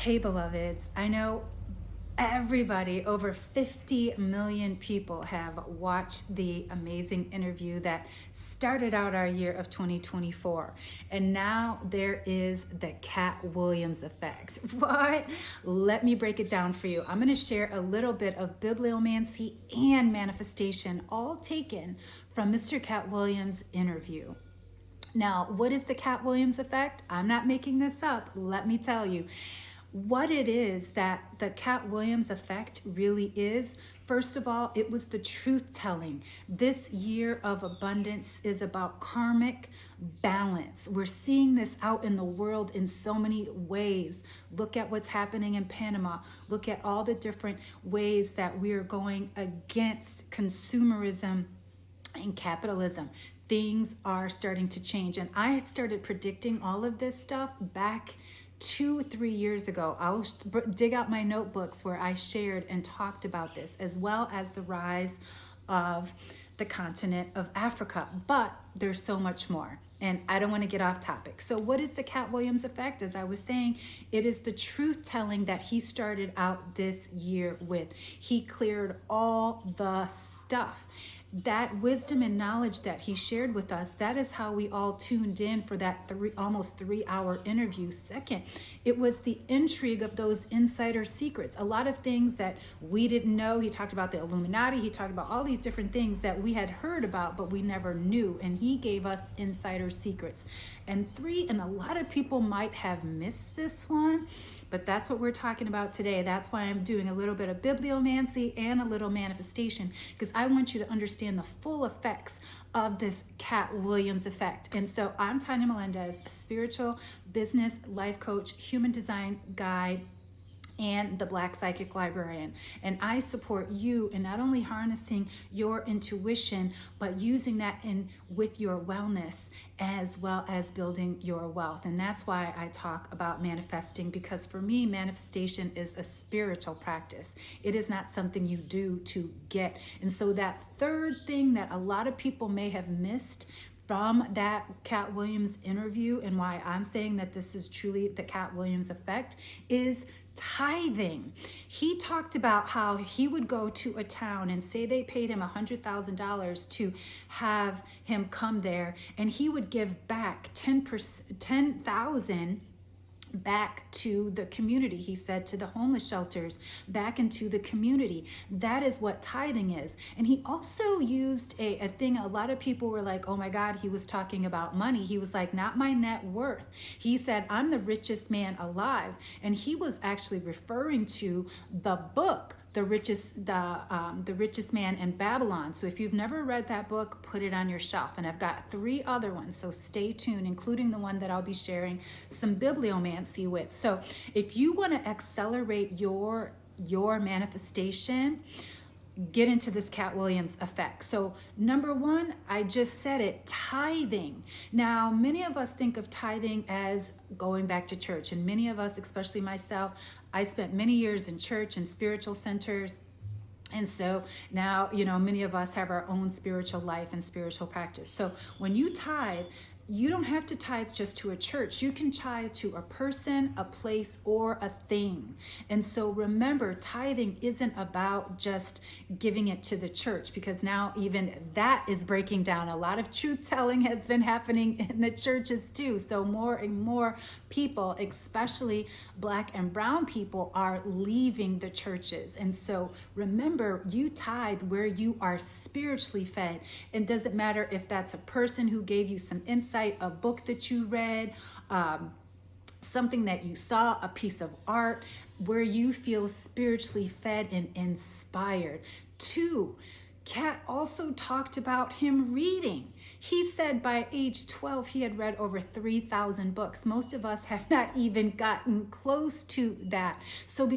Hey, beloveds, I know everybody, over 50 million people have watched the amazing interview that started out our year of 2024. And now there is the Katt Williams effect. What? Let me break it down for you. I'm going to share a little bit of bibliomancy and manifestation, all taken from Mr. Katt Williams' interview. Now, what is the Katt Williams effect? I'm not making this up. Let me tell you. What it is that the Katt Williams effect really is, first of all, it was the truth telling. This year of abundance is about karmic balance. We're seeing this out in the world in so many ways. Look at what's happening in Panama. Look at all the different ways that we are going against consumerism and capitalism. Things are starting to change. And I started predicting all of this stuff back 2-3 years ago. I'll dig out my notebooks where I shared and talked about this, as well as the rise of the continent of Africa. But there's so much more, and I don't want to get off topic. So what is the Katt Williams effect? As I was saying, it is the truth telling that he started out this year with. He cleared all the stuff. That wisdom and knowledge that he shared with us, that is how we all tuned in for that almost 3-hour interview. Second, it was the intrigue of those insider secrets. A lot of things that we didn't know. He talked about the Illuminati. He talked about all these different things that we had heard about, but we never knew. And he gave us insider secrets. And 3, and a lot of people might have missed this one, but that's what we're talking about today. That's why I'm doing a little bit of bibliomancy and a little manifestation, because I want you to understand the full effects of this Katt Williams effect. And so I'm Tanya Melendez, a spiritual business life coach, human design guide, and the Black Psychic Librarian. And I support you in not only harnessing your intuition, but using that in with your wellness, as well as building your wealth. And that's why I talk about manifesting, because for me, manifestation is a spiritual practice. It is not something you do to get. And so that third thing that a lot of people may have missed from that Katt Williams interview, and why I'm saying that this is truly the Katt Williams effect, is tithing. He talked about how he would go to a town and say they paid him $100,000 to have him come there, and he would give back 10,000 back to the community. He said to the homeless shelters, back into the community. That is what tithing is. And he also used a thing. A lot of people were like, oh my God, he was talking about money. He was like, not my net worth. He said, I'm the richest man alive. And he was actually referring to the book, the richest man in Babylon. So if you've never read that book, put it on your shelf. And I've got 3 other ones, so stay tuned, including the one that I'll be sharing some bibliomancy with. So if you want to accelerate your manifestation, get into this Katt Williams effect. So number 1, I just said it, tithing. Now, many of us think of tithing as going back to church, and many of us, especially myself, I spent many years in church and spiritual centers. And so now, many of us have our own spiritual life and spiritual practice. So when you tithe, you don't have to tithe just to a church. You can tithe to a person, a place, or a thing. And so remember, tithing isn't about just giving it to the church, because now even that is breaking down. A lot of truth telling has been happening in the churches too. So more and more people, especially Black and brown people, are leaving the churches. And so remember, you tithe where you are spiritually fed. It doesn't matter if that's a person who gave you some insight, a book that you read, something that you saw, a piece of art, where you feel spiritually fed and inspired. 2, Katt also talked about him reading. He said by age 12, he had read over 3,000 books. Most of us have not even gotten close to that. So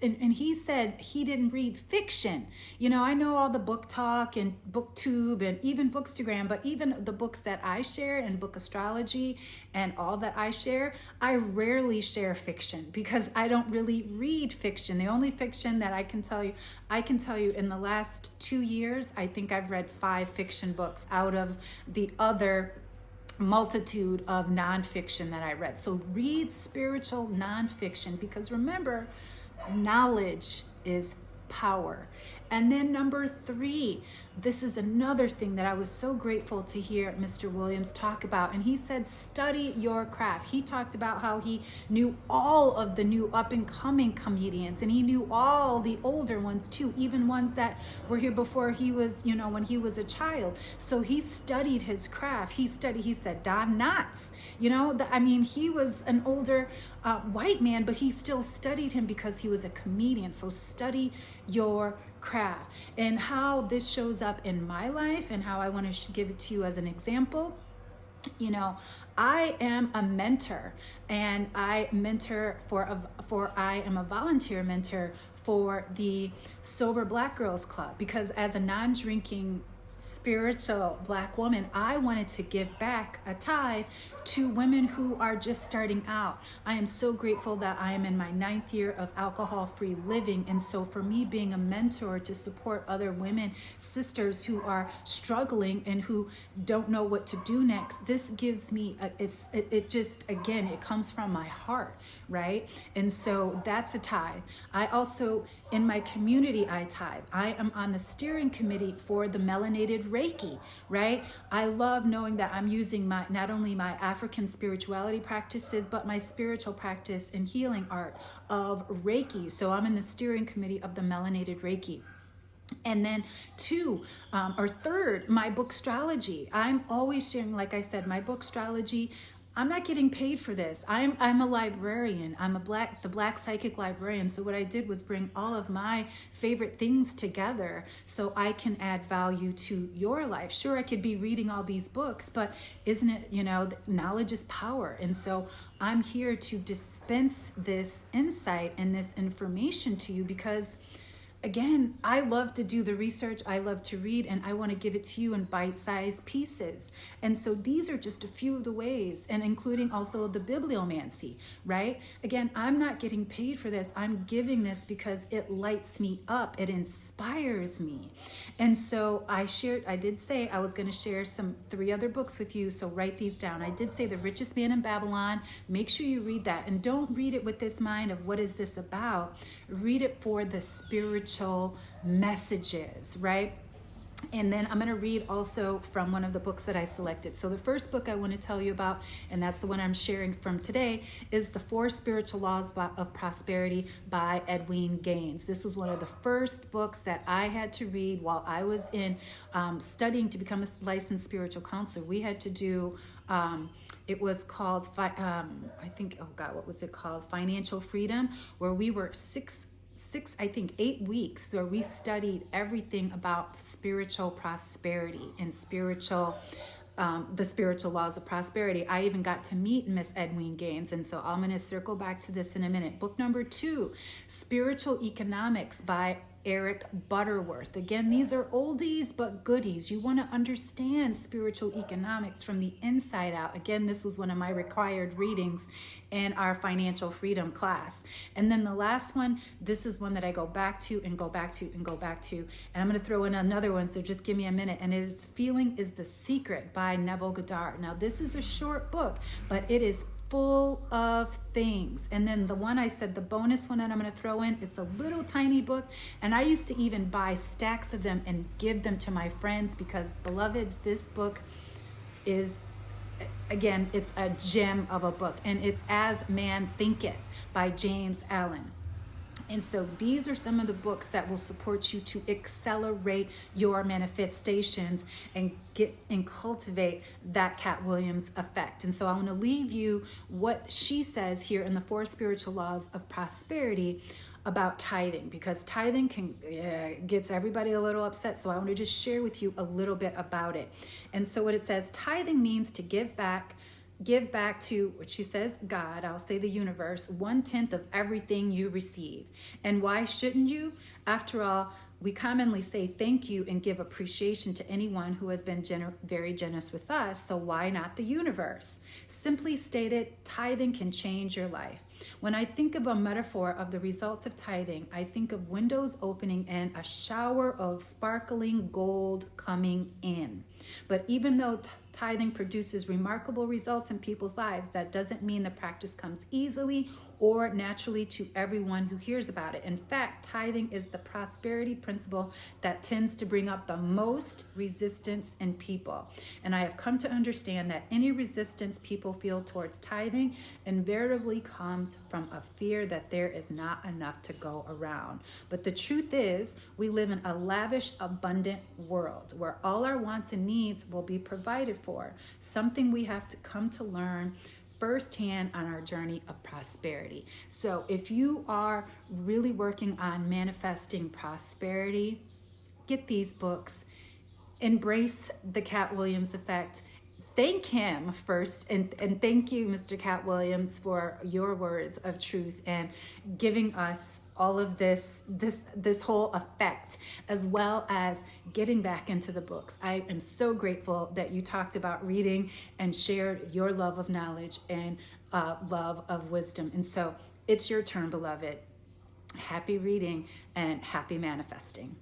and he said he didn't read fiction. I know all the book talk and booktube and even bookstagram, but even the books that I share and book astrology and all that I share, I rarely share fiction, because I don't really read fiction. The only fiction that I can tell you in the last 2 years, I think I've read 5 fiction books out of the other multitude of nonfiction that I read. So read spiritual nonfiction, because remember, knowledge is power. And then number 3, this is another thing that I was so grateful to hear Mr. Williams talk about. And he said, study your craft. He talked about how he knew all of the new up and coming comedians, and he knew all the older ones too, even ones that were here before he was, when he was a child. So he studied his craft. He said, Don Knotts, he was an older white man, but he still studied him because he was a comedian. So study your craft. And how this shows up in my life and how I want to give it to you as an example. I am a mentor, and I mentor I am a volunteer mentor for the Sober Black Girls Club, because as a non-drinking spiritual Black woman, I wanted to give back a tithe to women who are just starting out. I am so grateful that I am in my 9th year of alcohol-free living, and so for me, being a mentor to support other women, sisters who are struggling and who don't know what to do next, this gives me it comes from my heart, right? And so that's a tithe. I also, in my community, I tithe. I am on the steering committee for the Melanated Reiki, right? I love knowing that I'm using not only my African spirituality practices, but my spiritual practice and healing art of Reiki. So I'm in the steering committee of the Melanated Reiki. And then 3rd, my bookstrology. I'm always sharing, like I said, my bookstrology. I'm not getting paid for this. I'm a librarian. I'm the Black Psychic Librarian. So what I did was bring all of my favorite things together so I can add value to your life. Sure, I could be reading all these books, but isn't it, knowledge is power. And so I'm here to dispense this insight and this information to you because, again, I love to do the research, I love to read, and I want to give it to you in bite-sized pieces. And so these are just a few of the ways, and including also the bibliomancy, right? Again, I'm not getting paid for this. I'm giving this because it lights me up. It inspires me. And so I did say I was going to share 3 other books with you, so write these down. I did say The Richest Man in Babylon. Make sure you read that, and don't read it with this mind of what is this about. Read it for the spiritual messages, right? And then I'm going to read also from one of the books that I selected. So the first book I want to tell you about, and that's the one I'm sharing from today, is The 4 Spiritual Laws of Prosperity by Edwene Gaines. This was one of the first books that I had to read while I was in studying to become a licensed spiritual counselor. We had to do it was called, what was it called? Financial Freedom, where we were 8 weeks, where we studied everything about spiritual prosperity and the spiritual laws of prosperity. I even got to meet Miss Edwene Gaines, and so I'm going to circle back to this in a minute. Book number 2, Spiritual Economics by Eric Butterworth. Again, these are oldies but goodies. You want to understand spiritual economics from the inside out. Again, this was one of my required readings in our financial freedom class. And then the last one, this is one that I go back to and go back to and go back to. And I'm going to throw in another one, so just give me a minute. And it is Feeling is the Secret by Neville Goddard. Now, this is a short book, but it is full of things. And then the one I said, the bonus one that I'm going to throw in, it's a little tiny book, and I used to even buy stacks of them and give them to my friends because, beloveds, this book is, again, it's a gem of a book, and it's As Man Thinketh by James Allen. And so these are some of the books that will support you to accelerate your manifestations and cultivate that Katt Williams effect. And so I want to leave you what she says here in the 4 Spiritual Laws of Prosperity about tithing, because tithing gets everybody a little upset. So I want to just share with you a little bit about it. And so what it says, tithing means to give back to, what she says, God, I'll say the universe, 1/10 of everything you receive. And why shouldn't you? After all, we commonly say thank you and give appreciation to anyone who has been very generous with us, so why not the universe? Simply stated, tithing can change your life. When I think of a metaphor of the results of tithing, I think of windows opening and a shower of sparkling gold coming in. But even though Tithing produces remarkable results in people's lives. That doesn't mean the practice comes easily or naturally to everyone who hears about it. In fact, tithing is the prosperity principle that tends to bring up the most resistance in people. And I have come to understand that any resistance people feel towards tithing invariably comes from a fear that there is not enough to go around. But the truth is, we live in a lavish, abundant world where all our wants and needs will be provided for, something we have to come to learn firsthand on our journey of prosperity. So if you are really working on manifesting prosperity, get these books, embrace the Katt Williams effect. Thank him first, and thank you, Mr. Katt Williams, for your words of truth and giving us all of this whole effect, as well as getting back into the books. I am so grateful that you talked about reading and shared your love of knowledge and love of wisdom. And so it's your turn, beloved. Happy reading and happy manifesting.